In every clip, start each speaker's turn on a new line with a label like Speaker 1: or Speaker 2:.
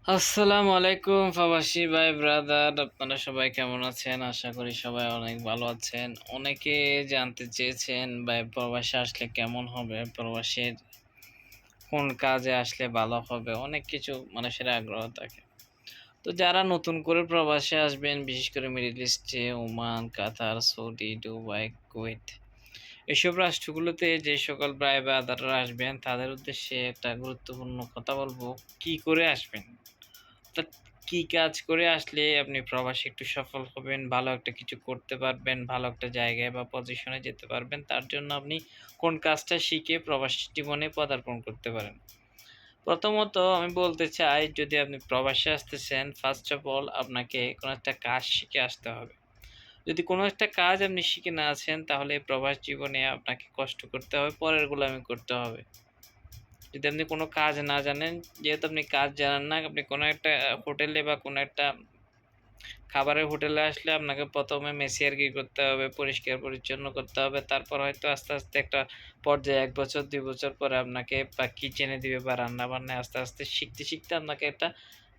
Speaker 1: আসসালামু আলাইকুম প্রবাসী ভাই ব্রাদার, আপনারা সবাই কেমন আছেন? আশা করি সবাই অনেক ভালো আছেন। অনেকে জানতে চেয়েছেন ভাই প্রবাসে আসলে কেমন হবে? প্রবাসের কোন কাজে আসলে ভালো হবে? অনেক কিছু মানুষের আগ্রহ থাকে। তো যারা নতুন করে প্রবাসে আসবেন, বিশেষ করে মিডল ইস্টে ওমান, কাতার, সৌদি, দুবাই, কুয়েত এসব রাষ্ট্রগুলোতে যে সকল ভাই ব্রাদাররা আসবেন তাদের উদ্দেশ্যে একটা গুরুত্বপূর্ণ কথা বলবো। কি করে আসবেন? তা কি কাজ করে আসলে আপনি প্রবাসে একটু সফল হবেন, ভালো একটা কিছু করতে পারবেন, ভালো একটা জায়গায় বা পজিশনে যেতে পারবেন, তার জন্য আপনি কোন কাজটা শিখে প্রবাসী জীবনে পদার্পণ করতে পারেন? প্রথমত আমি বলতে চাই, যদি আপনি প্রবাসে আসতেছেন, ফার্স্ট অফ অল আপনাকে কোনো একটা কাজ শিখে আসতে হবে। যদি কোনো একটা কাজ আপনি শিখে না আছেন, তাহলে প্রবাস জীবনে আপনাকে কষ্ট করতে হবে, পরের গোলামি করতে হবে। যদি আপনি কোনো কাজ না জানেন, যেহেতু আপনি কাজ জানেন না, আপনি কোনো একটা হোটেলে বা কোনো একটা খাবারের হোটেলে আসলে আপনাকে ১ম এ মেসিয়ারকি করতে হবে, পরিষ্কার-পরিচ্ছন্ন করতে হবে। তারপর হয়তো আস্তে, আস্তে একটা পর্যায়ে ১ বছর ২ বছর পরে আপনাকে বা কিচেনে দিবে বা রান্না-বান্নায় আস্তে, আস্তে শিখতে, শিখতে আপনাকে একটা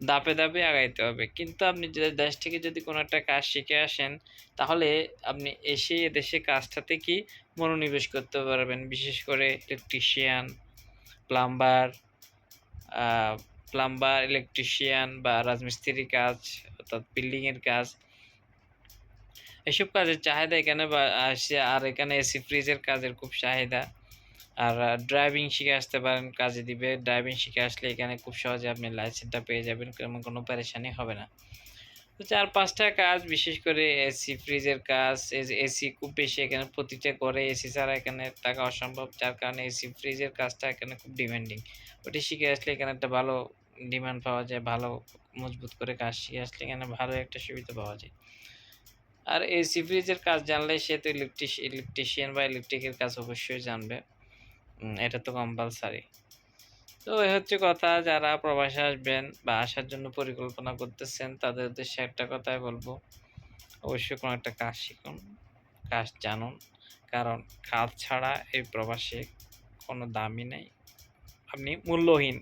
Speaker 1: ধাপে, ধাপে আগাইতে হবে। কিন্তু আপনি যে দেশ থেকে যদি কোনো একটা কাজ শিখে আসেন, তাহলে আপনি এসে এদেশে কাজটাতে কি মনোনিবেশ করতে পারবেন। বিশেষ করে ইলেকট্রিশিয়ান, প্লাম্বার, আ ইলেকট্রিশিয়ান বা রাজমিস্ত্রির কাজ, অর্থাৎ বিল্ডিং এর কাজ। এসব কাজের চাহিদা এখানে আসছে। আর এখানে এসি ফ্রিজের কাজের খুব চাহিদা। আর ড্রাইভিং শিখে আসতে পারেন, কাজে দিবে। ড্রাইভিং শিখে আসলে এখানে খুব সহজে আপনি লাইসেন্সটা পেয়ে যাবেন। তেমন কোনো পেরেশানি হবে না। তো ৪-৫ টা কাজ, বিশেষ করে এসি ফ্রিজের কাজ, এসি খুব বেশি এখানে প্রতিটা ঘরে এসি ছাড়া এখানে থাকা অসম্ভব। যার কারণে এসি ফ্রিজের কাজটা এখানে খুব ডিমান্ডিং। ওটি শিখে আসলে এখানে একটা ভালো ডিমান্ড পাওয়া যায়। ভালো মজবুত করে কাজ শিখে আসলে এখানে ভালো একটা সুবিধা পাওয়া যায়। আর এসি ফ্রিজের কাজ জানলে সে তো ইলেকট্রিশিয়ান বা ইলেকট্রিকের কাজ অবশ্যই জানবে। এটা তো কম্পালসারি। তো এই হচ্ছে কথা, যারা প্রবাসে আসবেন বা আসার জন্য পরিকল্পনা করতেছেন তাদের উদ্দেশ্যে একটা কথাই বলবো, অবশ্যই কোনো একটা কাজ শিখুন, কাজ জানুন। কারণ কাজ ছাড়া এই প্রবাসে কোনো দামই নাই। আপনি মূল্যহীন।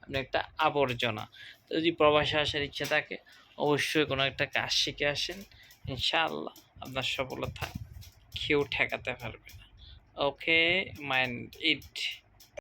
Speaker 1: আপনি একটা আবর্জনা। তো যদি প্রবাসে আসার ইচ্ছা থাকে, অবশ্যই কোনো একটা কাজ শিখে আসেন। ইনশাআল্লাহ আপনার সফলতা কেউ ঠেকাতে পারবে না। ওকে, মাইন্ড ইট।